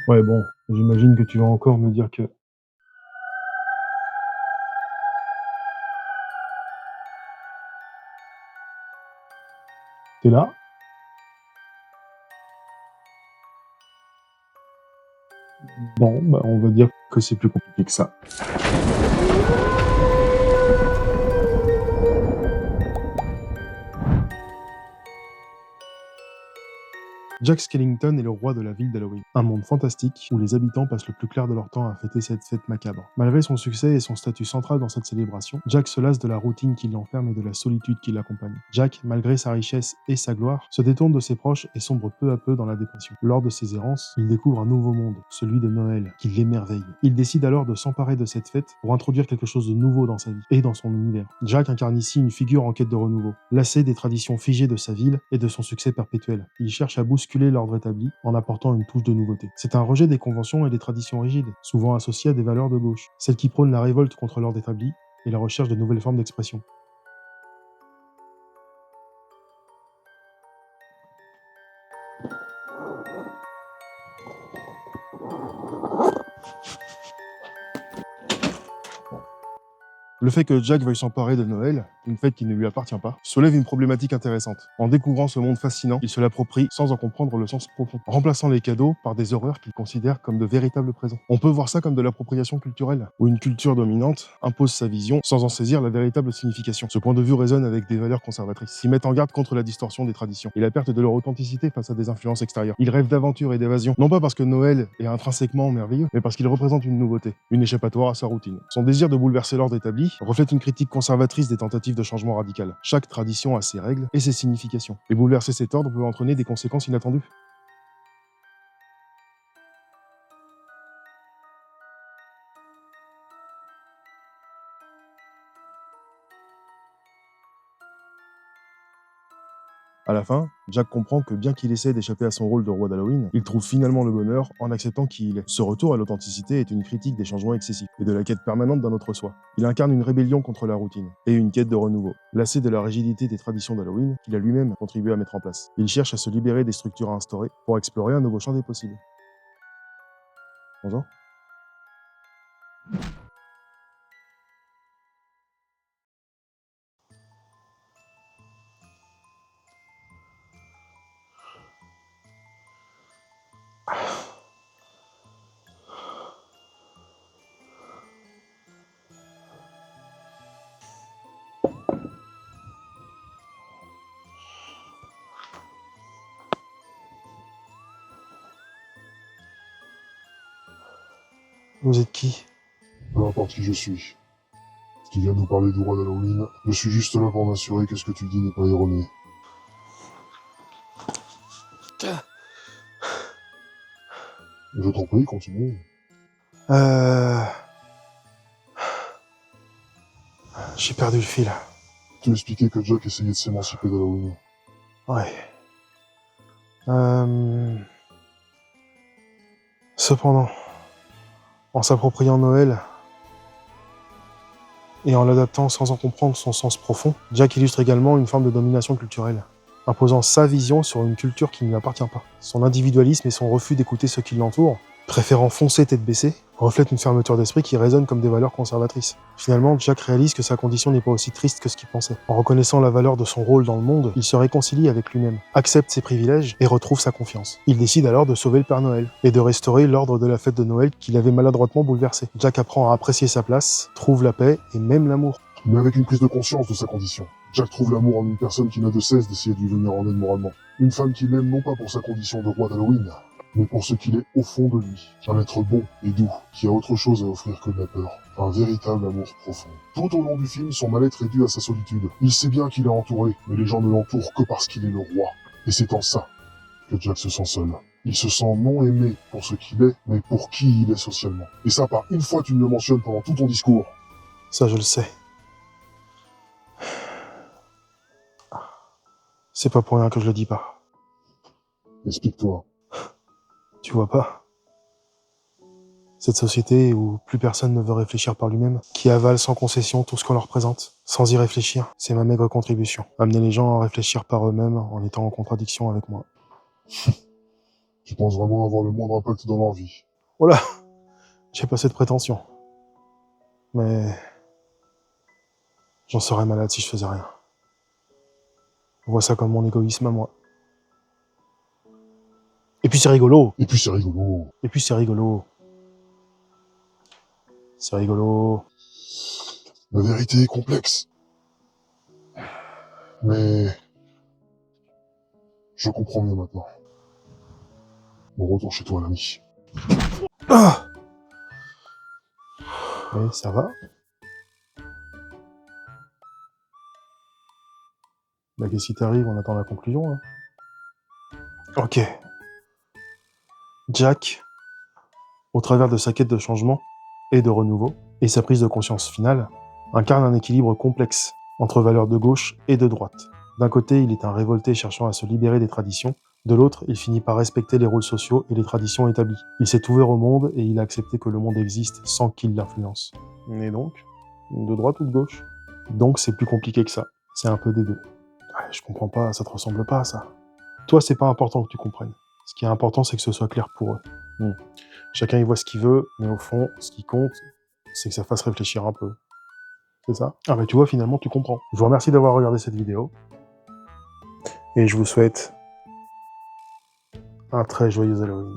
Ouais, bon, j'imagine que tu vas encore me dire que... T'es là? Bon, bah, on va dire que c'est plus compliqué que ça. Jack Skellington est le roi de la ville d'Halloween, un monde fantastique où les habitants passent le plus clair de leur temps à fêter cette fête macabre. Malgré son succès et son statut central dans cette célébration, Jack se lasse de la routine qui l'enferme et de la solitude qui l'accompagne. Jack, malgré sa richesse et sa gloire, se détourne de ses proches et sombre peu à peu dans la dépression. Lors de ses errances, il découvre un nouveau monde, celui de Noël, qui l'émerveille. Il décide alors de s'emparer de cette fête pour introduire quelque chose de nouveau dans sa vie et dans son univers. Jack incarne ici une figure en quête de renouveau, lassé des traditions figées de sa ville et de son succès perpétuel. Il cherche à bousculer l'ordre établi en apportant une touche de nouveauté. C'est un rejet des conventions et des traditions rigides, souvent associées à des valeurs de gauche, celles qui prônent la révolte contre l'ordre établi et la recherche de nouvelles formes d'expression. Le fait que Jack veuille s'emparer de Noël, une fête qui ne lui appartient pas, soulève une problématique intéressante. En découvrant ce monde fascinant, il se l'approprie sans en comprendre le sens profond, remplaçant les cadeaux par des horreurs qu'il considère comme de véritables présents. On peut voir ça comme de l'appropriation culturelle, où une culture dominante impose sa vision sans en saisir la véritable signification. Ce point de vue résonne avec des valeurs conservatrices, qui mettent en garde contre la distorsion des traditions et la perte de leur authenticité face à des influences extérieures. Ils rêvent d'aventure et d'évasion, non pas parce que Noël est intrinsèquement merveilleux, mais parce qu'il représente une nouveauté, une échappatoire à sa routine. Son désir de bouleverser l'ordre établi reflète une critique conservatrice des tentatives de changement radical. Chaque tradition a ses règles et ses significations. Et bouleverser cet ordre peut entraîner des conséquences inattendues. À la fin, Jack comprend que bien qu'il essaie d'échapper à son rôle de roi d'Halloween, il trouve finalement le bonheur en acceptant qui il est. Ce retour à l'authenticité est une critique des changements excessifs et de la quête permanente d'un autre soi. Il incarne une rébellion contre la routine et une quête de renouveau, lassé de la rigidité des traditions d'Halloween qu'il a lui-même contribué à mettre en place. Il cherche à se libérer des structures instaurées pour explorer un nouveau champ des possibles. Bonjour. Vous êtes qui? Peu importe qui je suis. Tu viens nous parler du roi d'Halloween. Je suis juste là pour m'assurer que ce que tu dis n'est pas erroné. Je t'en prie, continue. J'ai perdu le fil. Tu expliquais que Jack essayait de s'émanciper d'Halloween. Ouais. Cependant, en s'appropriant Noël et en l'adaptant sans en comprendre son sens profond, Jack illustre également une forme de domination culturelle, imposant sa vision sur une culture qui ne lui appartient pas. Son individualisme et son refus d'écouter ceux qui l'entourent, préférant foncer tête baissée, reflètent une fermeture d'esprit qui résonne comme des valeurs conservatrices. Finalement, Jack réalise que sa condition n'est pas aussi triste que ce qu'il pensait. En reconnaissant la valeur de son rôle dans le monde, il se réconcilie avec lui-même, accepte ses privilèges et retrouve sa confiance. Il décide alors de sauver le Père Noël et de restaurer l'ordre de la fête de Noël qu'il avait maladroitement bouleversé. Jack apprend à apprécier sa place, trouve la paix et même l'amour. Mais avec une prise de conscience de sa condition. Jack trouve l'amour en une personne qui n'a de cesse d'essayer de lui venir en aide moralement. Une femme qui l'aime non pas pour sa condition de roi d'Halloween, mais pour ce qu'il est au fond de lui. Un être bon et doux, qui a autre chose à offrir que de la peur. Un véritable amour profond. Tout au long du film, son mal-être est dû à sa solitude. Il sait bien qu'il est entouré, mais les gens ne l'entourent que parce qu'il est le roi. Et c'est en ça que Jack se sent seul. Il se sent non aimé pour ce qu'il est, mais pour qui il est socialement. Et ça, pas une fois tu me le mentionnes pendant tout ton discours. Ça, je le sais. C'est pas pour rien que je le dis pas. Explique-toi. Tu vois pas? Cette société où plus personne ne veut réfléchir par lui-même, qui avale sans concession tout ce qu'on leur présente, sans y réfléchir, c'est ma maigre contribution. Amener les gens à réfléchir par eux-mêmes en étant en contradiction avec moi. Tu penses vraiment avoir le moindre impact dans leur vie? Oh là, j'ai pas cette prétention. Mais j'en serais malade si je faisais rien. On voit ça comme mon égoïsme à moi. Et puis c'est rigolo. Et puis c'est rigolo. Et puis c'est rigolo. C'est rigolo. La vérité est complexe. Mais... je comprends mieux maintenant. Bon retour chez toi, l'ami. Ah, mais ça va. Bah qu'est-ce qui t'arrive? On attend la conclusion, là. Ok. Jack, au travers de sa quête de changement et de renouveau, et sa prise de conscience finale, incarne un équilibre complexe entre valeurs de gauche et de droite. D'un côté, il est un révolté cherchant à se libérer des traditions, de l'autre, il finit par respecter les rôles sociaux et les traditions établies. Il s'est ouvert au monde et il a accepté que le monde existe sans qu'il l'influence. Et donc, de droite ou de gauche? Donc c'est plus compliqué que ça. C'est un peu des deux. Ouais, je comprends pas, ça te ressemble pas à ça. Toi, c'est pas important que tu comprennes. Ce qui est important, c'est que ce soit clair pour eux. Chacun y voit ce qu'il veut, mais au fond, ce qui compte, c'est que ça fasse réfléchir un peu. C'est ça? Ah bah tu vois, finalement, tu comprends. Je vous remercie d'avoir regardé cette vidéo, et je vous souhaite un très joyeux Halloween.